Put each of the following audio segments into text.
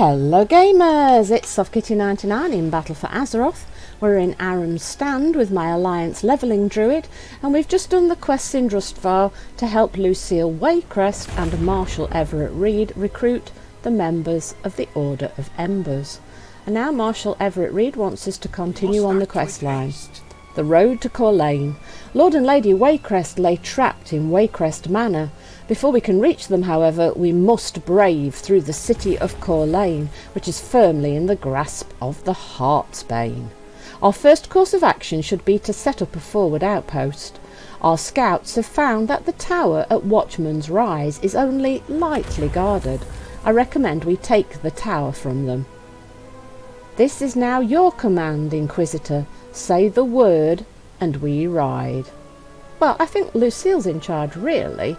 Hello gamers, it's SoftKitty99 in Battle for Azeroth. We're in Aram's Stand with my Alliance levelling druid, and we've just done the quests in Drustvar to help Lucille Waycrest and Marshal Everett Reed recruit the members of the Order of Embers. And now Marshal Everett Reed wants us to continue on the quest line. The road to Corlane. Lord and Lady Waycrest lay trapped in Waycrest Manor. Before we can reach them, however, we must brave through the city of Corlane, which is firmly in the grasp of the Heartsbane. Our first course of action should be to set up a forward outpost. Our scouts have found that the tower at Watchman's Rise is only lightly guarded. I recommend we take the tower from them. This is now your command, Inquisitor. Say the word and we ride. Well, I think Lucille's in charge, really.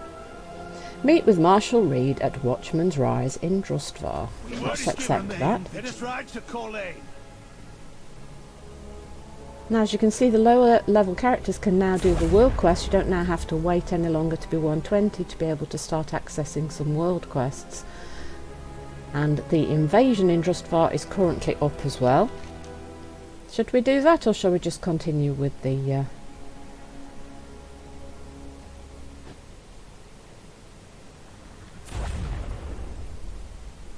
Meet with Marshal Reed at Watchman's Rise in Drustvar. Let's accept that. Let us ride to Corlane. Now, as you can see, the lower level characters can now do the world quest. You don't now have to wait any longer to be 120 to be able to start accessing some world quests. And the invasion in Drustvar is currently up as well. Should we do that, or shall we just continue with the...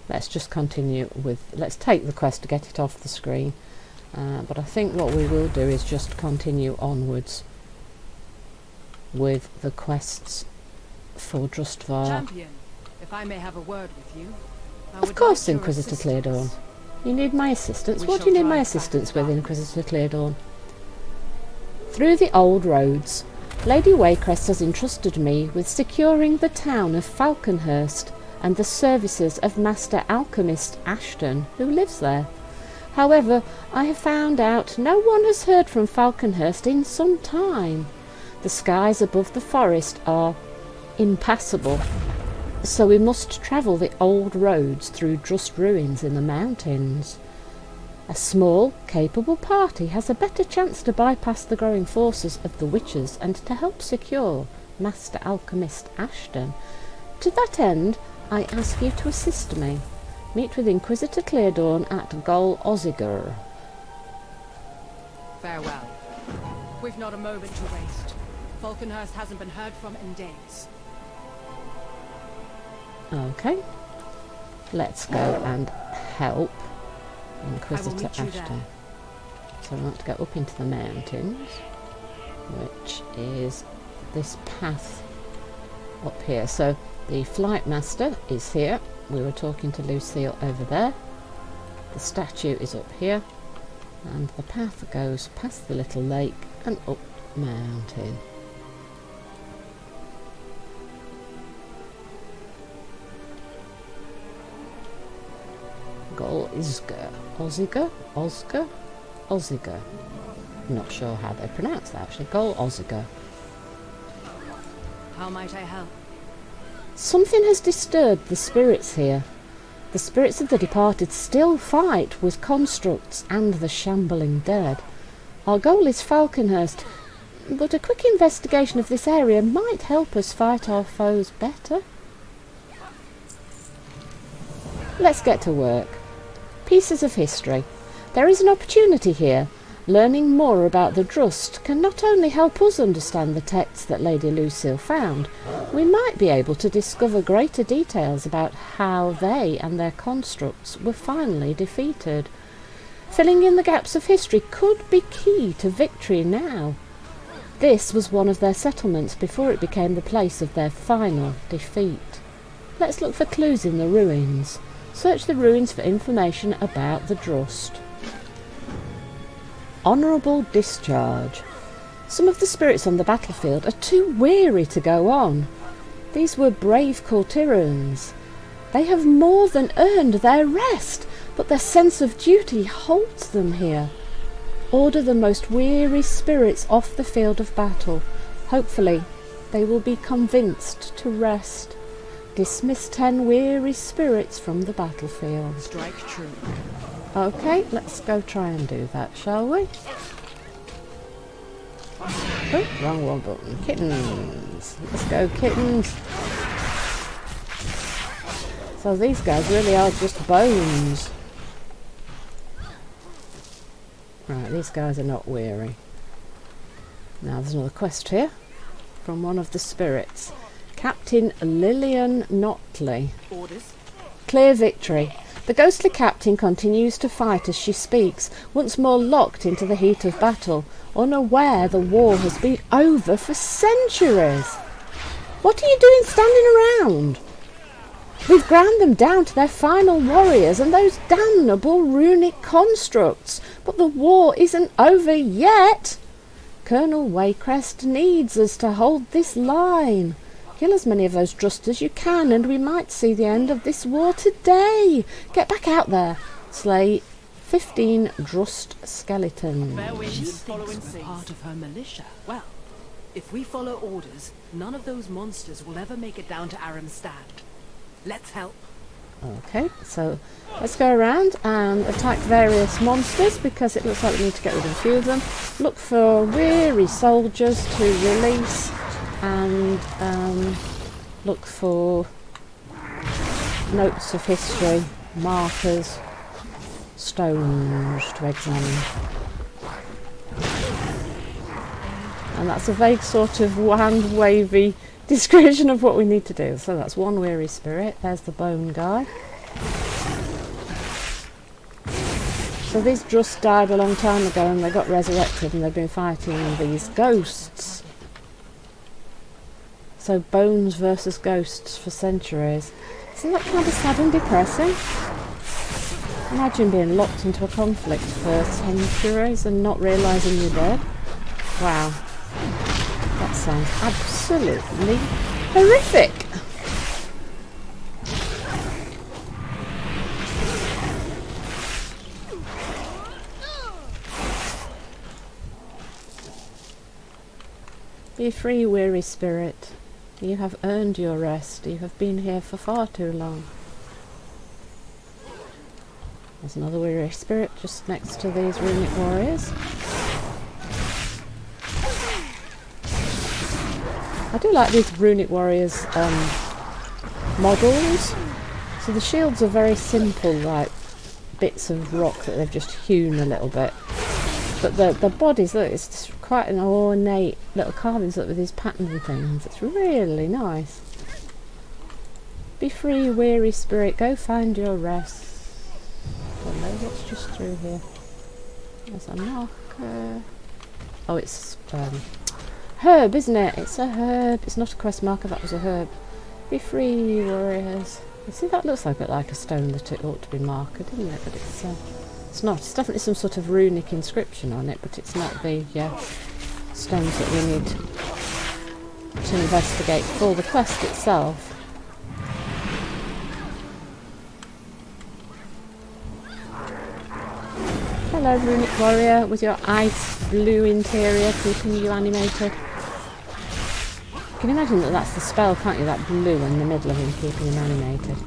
Let's just continue with... Let's take the quest to get it off the screen. But I think what we will do is just continue onwards with the quests for Drustvar. Champion, if I may have a word with you. Of course, Inquisitor Cleardawn. You need my assistance? What do you need my assistance with, Inquisitor Cleardawn? Through the old roads, Lady Waycrest has entrusted me with securing the town of Falconhurst and the services of Master Alchemist Ashton, who lives there. However, I have found out no one has heard from Falconhurst in some time. The skies above the forest are impassable, so we must travel the old roads through Drust ruins in the mountains. A small, capable party has a better chance to bypass the growing forces of the witches and to help secure Master Alchemist Ashton. To that end, I ask you to assist me. Meet with Inquisitor Cleardawn at Gol Oziger. Farewell. We've not a moment to waste. Falconhurst hasn't been heard from in days. Okay. Let's go and help Inquisitor Ashton. So we want to go up into the mountains, which is this path up here. So the Flight Master is here. We were talking to Lucille over there. The statue is up here, and the path goes past the little lake and up the mountain. Gol Oziger? Oziger. I'm not sure how they pronounce that actually. Gol Oziger. How might I help? Something has disturbed the spirits here. The spirits of the departed still fight with constructs and the shambling dead. Our goal is Falconhurst, but a quick investigation of this area might help us fight our foes better. Let's get to work. Pieces of history. There is an opportunity here. Learning more about the Drust can not only help us understand the texts that Lady Lucille found, we might be able to discover greater details about how they and their constructs were finally defeated. Filling in the gaps of history could be key to victory now. This was one of their settlements before it became the place of their final defeat. Let's look for clues in the ruins. Search the ruins for information about the Drust. Honourable discharge. Some of the spirits on the battlefield are too weary to go on. These were brave Cortirans. They have more than earned their rest, but their sense of duty holds them here. Order the most weary spirits off the field of battle. Hopefully, they will be convinced to rest. Dismiss 10 weary spirits from the battlefield. Strike true. Okay, let's go try and do that, shall we? Oh, wrong one button. Kittens. Let's go, kittens. So these guys really are just bones. Right, these guys are not weary. Now there's another quest here from one of the spirits. Captain Lillian Notley. Orders. Clear victory. The ghostly captain continues to fight as she speaks, once more locked into the heat of battle, unaware the war has been over for centuries. What are you doing standing around? We've ground them down to their final warriors and those damnable runic constructs, but the war isn't over yet. Colonel Waycrest needs us to hold this line. Kill as many of those Drust as you can, and we might see the end of this war today. Get back out there. Slay 15 Drust skeletons. Fair winds following sea. Part of her militia. Well, if we follow orders, none of those monsters will ever make it down to Aram's stand. Let's help. Okay, so let's go around and attack various monsters, because it looks like we need to get rid of a few of them. Look for weary soldiers to release, and look for notes of history, markers, stones to examine. And that's a vague sort of hand-wavy description of what we need to do. So that's one weary spirit. There's the bone guy. So these Drust died a long time ago and they got resurrected, and they've been fighting these ghosts. So bones versus ghosts for centuries. Isn't that kind of sad and depressing? Imagine being locked into a conflict for centuries and not realising you're dead. Wow. That sounds absolutely horrific. Be free, weary spirit. You have earned your rest. You have been here for far too long. There's another weary spirit just next to these runic warriors. I do like these runic warriors models. So the shields are very simple, like bits of rock that they've just hewn a little bit. But the bodies, look, it's just quite an ornate little carvings, look, with these patterns and things. It's really nice. Be free, weary spirit. Go find your rest. I don't know what's just through here. There's a marker. Oh, it's herb, isn't it? It's a herb. It's not a quest marker. That was a herb. Be free, warriors. You see, that looks like a bit like a stone that it ought to be marked, isn't it? But it's not. It's definitely some sort of runic inscription on it, but it's not the stones that we need to investigate for the quest itself. Hello, runic warrior, with your ice blue interior keeping you animated. You can imagine that that's the spell, can't you? That blue in the middle of him keeping him animated.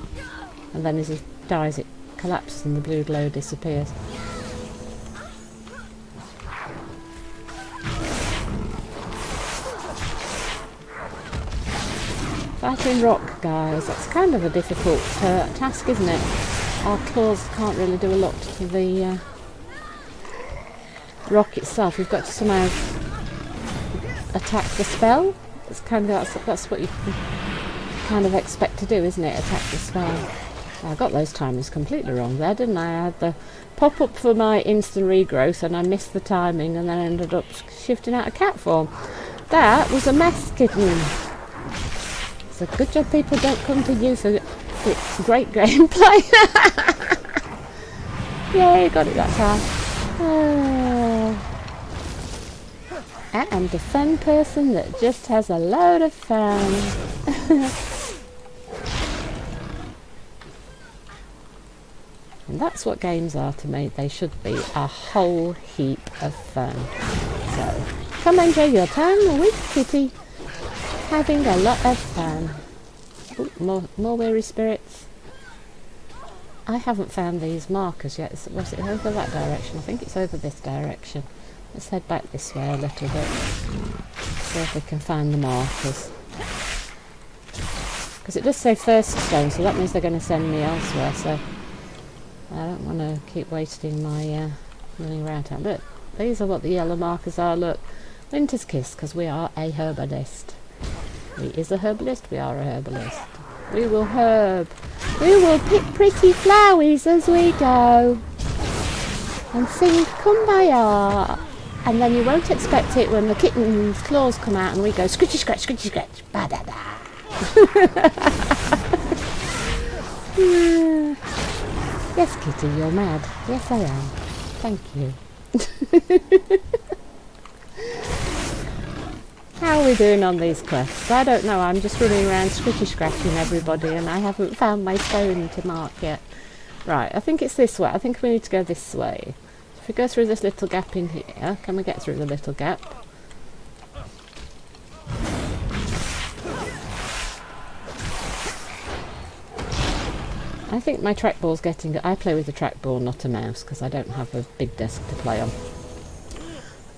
And then as he dies, it collapses and the blue glow disappears. Fighting rock, guys. That's kind of a difficult task, isn't it? Our claws can't really do a lot to the rock itself. We've got to somehow attack the spell. It's kind of that's what you kind of expect to do, isn't it? Attack the spell. I got those timings completely wrong there, didn't I? I had the pop up for my instant regrowth and I missed the timing and then ended up shifting out of cat form. That was a mess, kitten. So good job people don't come to you for it's great gameplay. Yay, got it that time. I am the fun person that just has a load of fun. And that's what games are to me. They should be a whole heap of fun. So come enjoy your time with Kitty, having a lot of fun. Ooh, more weary spirits. I haven't found these markers yet. Was it over that direction? I think it's over this direction. Let's head back this way a little bit. See if we can find the markers. Because it does say first stone, so that means they're going to send me elsewhere, so I don't want to keep wasting my running around time. Look, these are what the yellow markers are. Look, Winter's Kiss, because we are a herbalist. We is a herbalist, we are a herbalist. We will herb. We will pick pretty flowers as we go. And sing Kumbaya. And then you won't expect it when the kitten's claws come out and we go scritchy scratch, scritchy scratch, ba-da-da. Yes, Kitty, you're mad. Yes, I am. Thank you. How are we doing on these quests? I don't know. I'm just running around scritchy scratching everybody and I haven't found my stone to mark yet. Right, I think it's this way. I think we need to go this way. If we go through this little gap in here, can we get through the little gap? I think my trackball's getting... I play with a trackball, not a mouse, because I don't have a big desk to play on.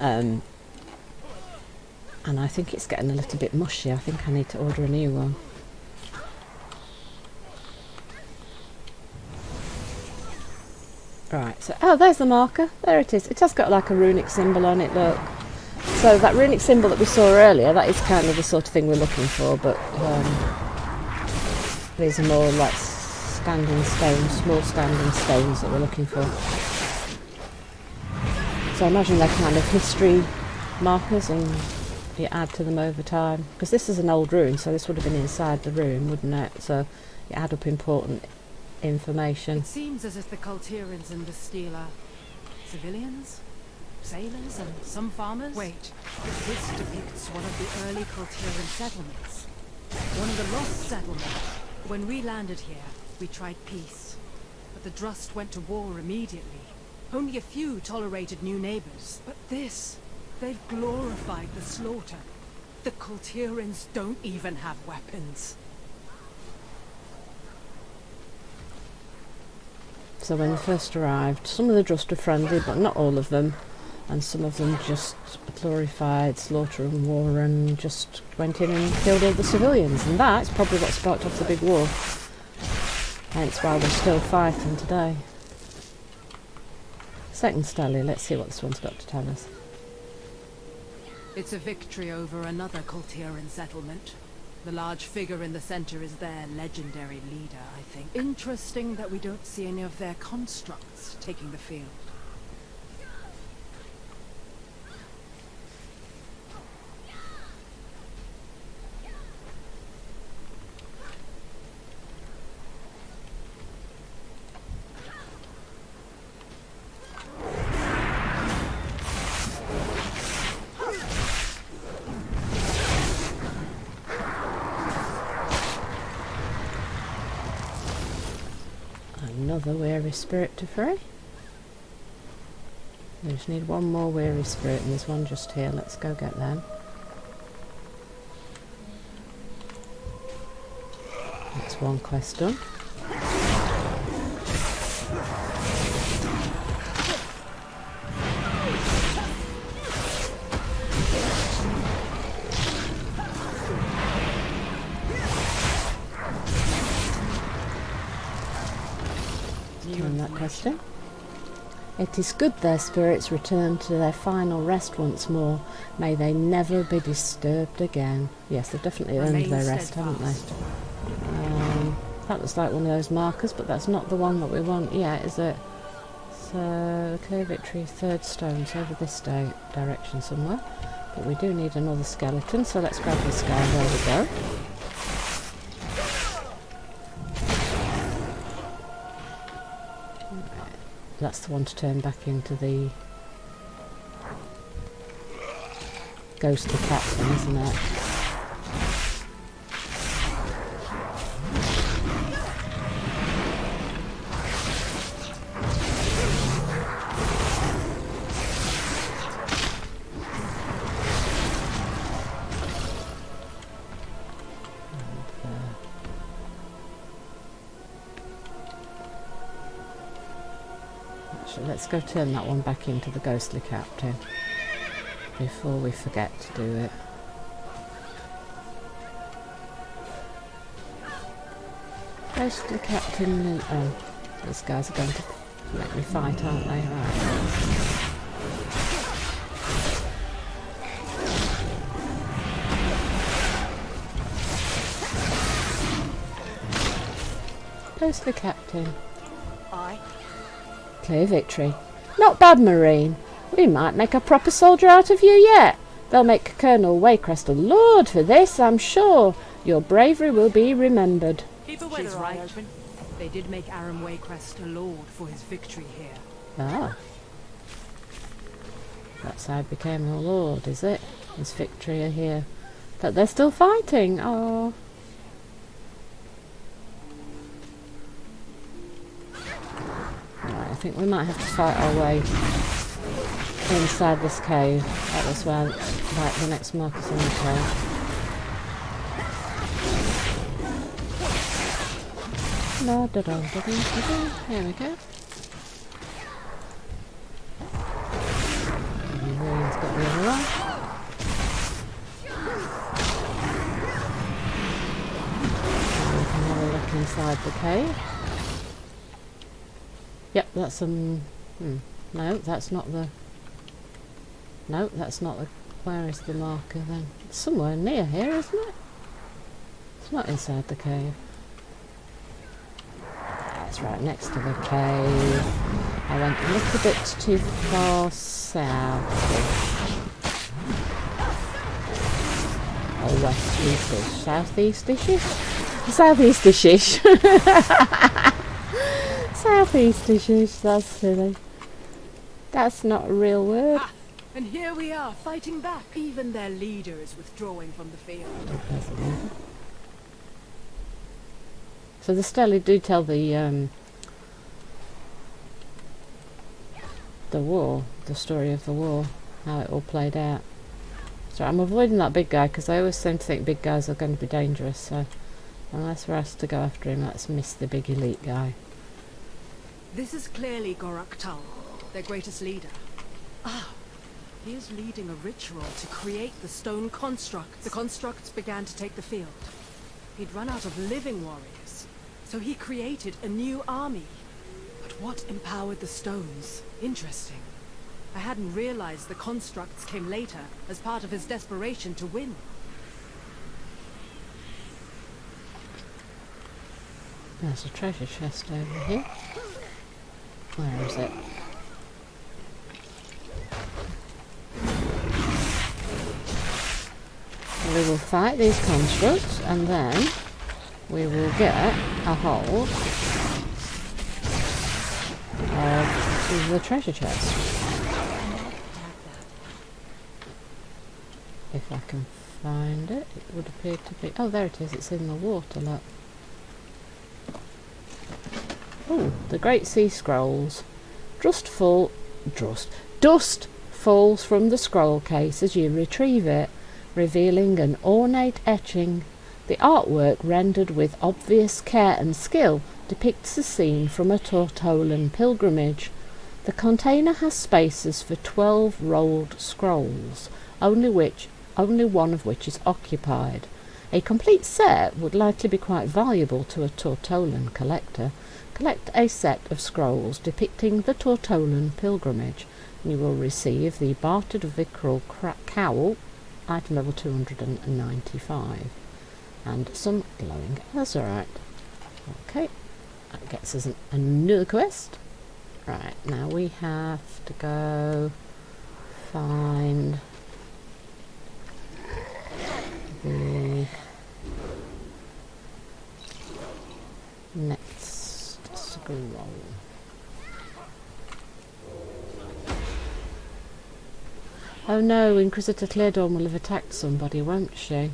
And I think it's getting a little bit mushy. I think I need to order a new one. Right, so... Oh, there's the marker. There it is. It has got like a runic symbol on it, look. So that runic symbol that we saw earlier, that is kind of the sort of thing we're looking for, but these are more like standing stones, small standing stones that we're looking for. So I imagine they're kind of history markers and you add to them over time. Because this is an old ruin, so this would have been inside the room, wouldn't it? So you add up important information. It seems as if the Cultirans in the steel are civilians, sailors, and some farmers. Wait, this depicts one of the early Cultiran settlements. One of the lost settlements. When we landed here, we tried peace, but the Drust went to war immediately. Only a few tolerated new neighbors. But this, they've glorified the slaughter. The Cultirans don't even have weapons. So when they first arrived, some of the Drust were friendly, but not all of them. And some of them just glorified slaughter and war and just went in and killed all the civilians. And that's probably what sparked off the big war. Hence why we're still fighting today. Second Stanley, let's see what this one's got to tell us. It's a victory over another Cultiran settlement. The large figure in the center is their legendary leader, I think. Interesting that we don't see any of their constructs taking the field. Another weary spirit to free. We just need one more weary spirit and there's one just here. Let's go get them. That's one quest done. That question. It is good their spirits return to their final rest once more. May they never be disturbed again. Yes, they've definitely earned their rest, haven't they? That looks like one of those markers, but that's not the one that we want yet, is it? So, clear victory, third stone's over this direction somewhere. But we do need another skeleton, so let's grab this guy. There we go. That's the one to turn back into the ghostly captain, isn't it? Let's go turn that one back into the ghostly captain before we forget to do it. Close to Captain Lee. Oh, these guys are going to make me fight, aren't they? Right. Close to the Captain. Aye. Clear victory. Not bad, Marine. We might make a proper soldier out of you yet. They'll make Colonel Waycrest a lord for this, I'm sure. Your bravery will be remembered. Keep a weather eye open. They did make Aram Waycrest a lord for his victory here. Ah. That's how he became a lord, is it? His victory here. But they're still fighting. Oh. Right, I think we might have to fight our way inside this cave. That was where, like, the next markers on the cave. Da, da, da, da, da, da. Here we go. Marine's got the other one. And we can have a look inside the cave. Yep, that's some... No, that's not the... No, that's not the... Where is the marker then? It's somewhere near here, isn't it? It's not inside the cave. That's right next to the cave. I went a little bit too far south. Oh, west-east-ish. Southeast-ish? Southeast-ish. Southeast-ish. That's silly. That's not a real word. Ah, and here we are, fighting back. Even their leader is withdrawing from the field. So the Steli do tell the war, the story of the war, how it all played out. So I'm avoiding that big guy because I always seem to think big guys are going to be dangerous. So unless we're asked to go after him, let's miss the big elite guy. This is clearly Gorak Tal, their greatest leader. Ah, he is leading a ritual to create the stone constructs. The constructs began to take the field. He'd run out of living warriors, so he created a new army. But what empowered the stones? Interesting. I hadn't realized the constructs came later, as part of his desperation to win. There's a treasure chest over here. Where is it? We will fight these constructs and then we will get a hold of the treasure chest. If I can find it, it would appear to be... Oh, there it is. It's in the water, look. Oh, the Great Sea Scrolls. Dust falls from the scroll case as you retrieve it, revealing an ornate etching. The artwork, rendered with obvious care and skill, depicts a scene from a Tortolan pilgrimage. The container has spaces for 12 rolled scrolls, only one of which is occupied. A complete set would likely be quite valuable to a Tortolan collector. Collect a set of scrolls depicting the Tortolan pilgrimage. You will receive the Bartered Vicral Cowl, item level 295, and some glowing azurite. Okay, that gets us another quest. Right, now we have to go find the next scroll. Oh no, Inquisitor Cleardawn will have attacked somebody, won't she?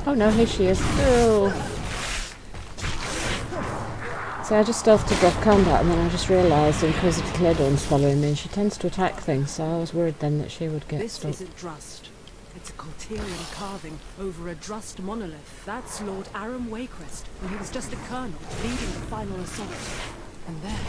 Oh no, here she is. Oh. So I just stealthed to drop combat and then I just realised Inquisitor Cleardawn's following me and she tends to attack things, so I was worried then that she would get stuck. This isn't Drust. It's a Colterian carving over a Drust monolith. That's Lord Aram Waycrest, when he was just a colonel, leading the final assault. And then,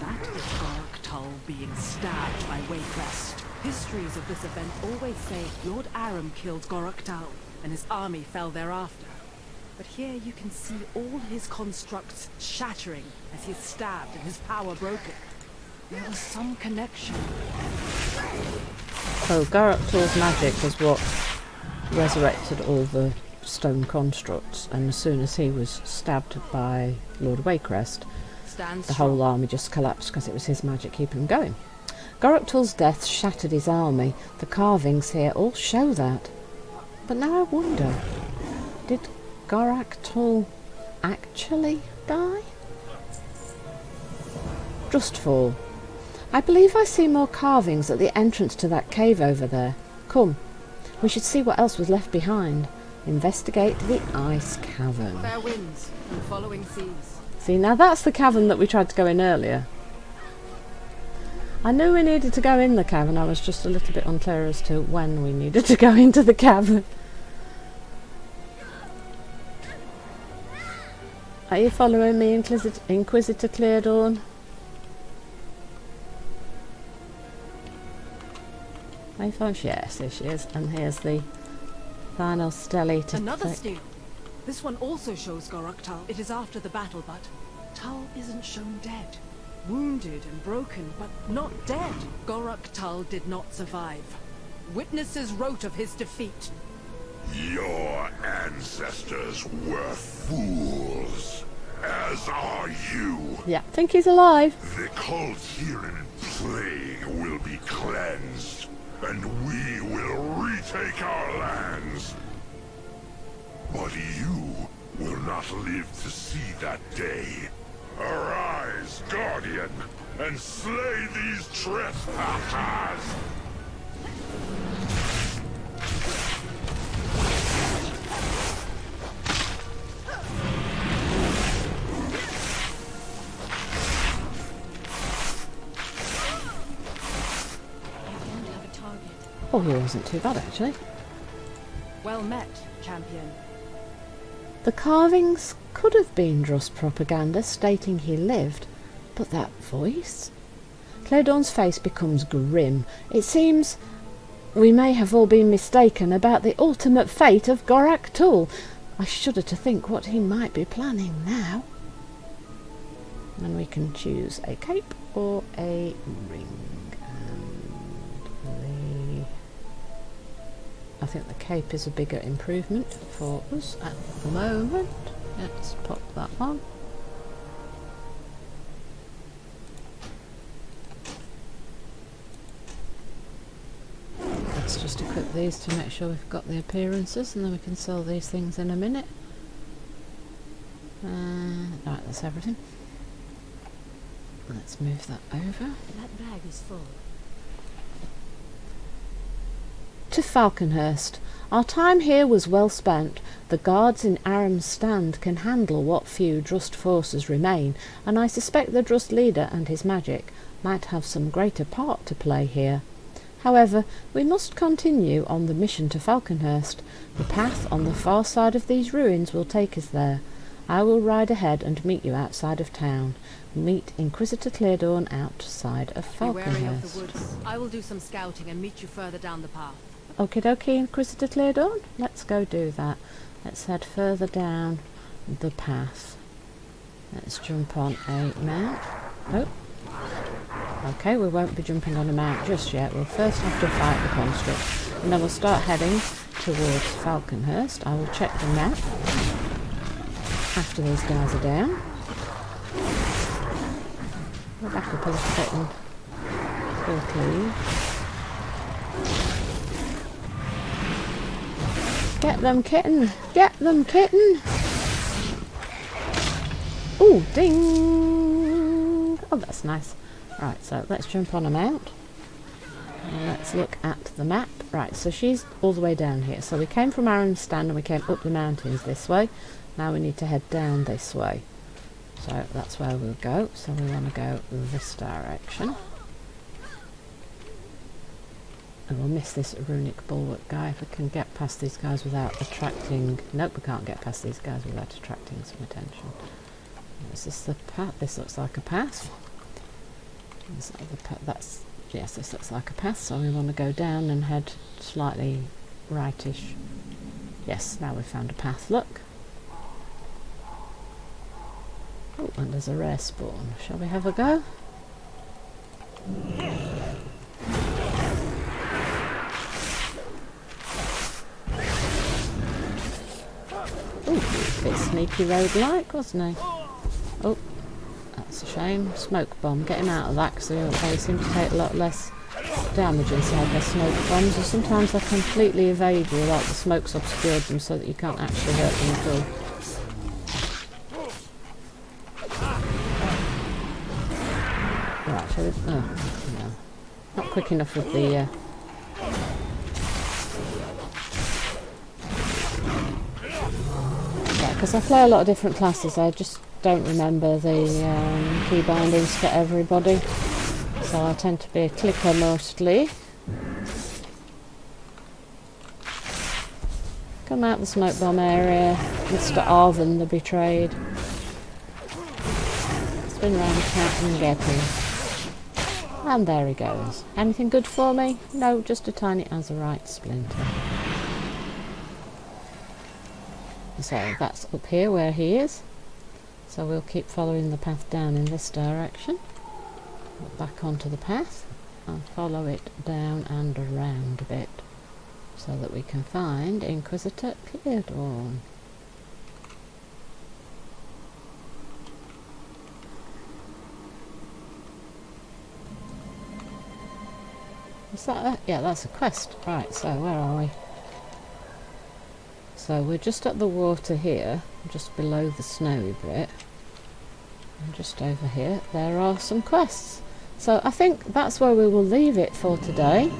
that is Gorak Tal being stabbed by Waycrest. Histories of this event always say Lord Aram killed Gorak Tal. and his army fell thereafter. But here you can see all his constructs shattering as he is stabbed and his power broken. There was some connection. So Gorak'Tul's magic was what resurrected all the stone constructs, and as soon as he was stabbed by Lord Waycrest, the whole army just collapsed because it was his magic keeping him going. Gorak'Tul's death shattered his army. The carvings here all show that. But now I wonder, did Gorak'Tul actually die? Drustvar. I believe I see more carvings at the entrance to that cave over there. Come, we should see what else was left behind. Investigate the ice cavern. Fair winds and following seas. See, now that's the cavern that we tried to go in earlier. I knew we needed to go in the cavern, I was just a little bit unclear as to when we needed to go into the cavern. Are you following me, Inquisitor Cleardawn? Are you following? Yes, there she is. And here's the final stele to Another stele. This one also shows Gorak'Tul. It is after the battle, but Tul isn't shown dead. Wounded and broken, but not dead. Gorak'Tul did not survive. Witnesses wrote of his defeat. Your ancestors were fools, as are you. Yeah, I think he's alive. The Cultiran plague will be cleansed, and we will retake our lands. But you will not live to see that day. Arise, Guardian, and slay these trespassers! Oh, he wasn't too bad actually. Well met, champion. The carvings could have been Drust propaganda stating he lived, but that voice? Cleardawn's face becomes grim. It seems we may have all been mistaken about the ultimate fate of Gorak'Tul. I shudder to think what he might be planning now. And we can choose a cape or a ring. I think the cape is a bigger improvement for us at the moment. Let's pop that on. Let's just equip these to make sure we've got the appearances, and then we can sell these things in a minute. Right, that's everything. Let's move that over. That bag is full. To Falconhurst. Our time here was well spent. The guards in Aram's stand can handle what few Drust forces remain, and I suspect the Drust leader and his magic might have some greater part to play here. However, we must continue on the mission to Falconhurst. The path on the far side of these ruins will take us there. I will ride ahead and meet you outside of town. Meet Inquisitor Cleardawn outside of Be wary of Falconhurst. the woods. I will do some scouting and meet you further down the path. Okie dokie, Inquisitor Cleardawn. Let's go do that. Let's head further down the path. Let's jump on a mount. Oh. Okay, we won't be jumping on a mount just yet. We'll first have to fight the construct. And then we'll start heading towards Falconhurst. I will check the map after these guys are down. Go back up a little bit and quickly. Get them, kitten! Get them, kitten! Ooh, ding! Oh, that's nice. Right, so let's jump on a mount. And let's look at the map. Right, so she's all the way down here. So we came from Aram's stand and we came up the mountains this way. Now we need to head down this way. So that's where we'll go. So we want to go this direction. And we'll miss this runic bulwark guy if we can get past these guys without attracting... Nope, we can't get past these guys without attracting some attention. Is this the path? This looks like a path. Is that the that's... Yes, this looks like a path, so we want to go down and head slightly rightish Yes, now we've found a path, look. Oh, and there's a rare spawn. Shall we have a go? Ooh, a bit sneaky rogue-like, wasn't he? Oh, that's a shame. Smoke bomb. Get him out of that, because they seem to take a lot less damage inside their smoke bombs, and sometimes they completely evade you, like the smoke's obscured them so that you can't actually hurt them at all. Right, shall we? Oh, no. Not quick enough with the... Yeah, because I play a lot of different classes, I just don't remember the key bindings for everybody. So I tend to be a clicker mostly. Come out the smoke bomb area, Mr. Arvin the Betrayed. Spin round cat and get him. And there he goes. Anything good for me? No, just a tiny azurite splinter. So that's up here where he is. So we'll keep following the path down in this direction. Back onto the path and follow it down and around a bit so that we can find Inquisitor Cleardawn. Is that a, yeah, that's a quest. Right, so where are we? So we're just at the water here, just below the snowy bit. And just over here, there are some quests. So I think that's where we will leave it for today.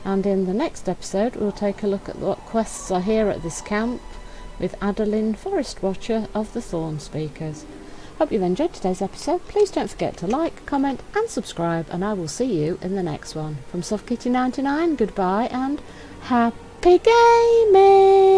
And in the next episode, we'll take a look at what quests are here at this camp with Adeline, Forest Watcher of the Thorn Speakers. Hope you've enjoyed today's episode. Please don't forget to like, comment and subscribe, and I will see you in the next one. From SoftKitty99, goodbye and happy gaming!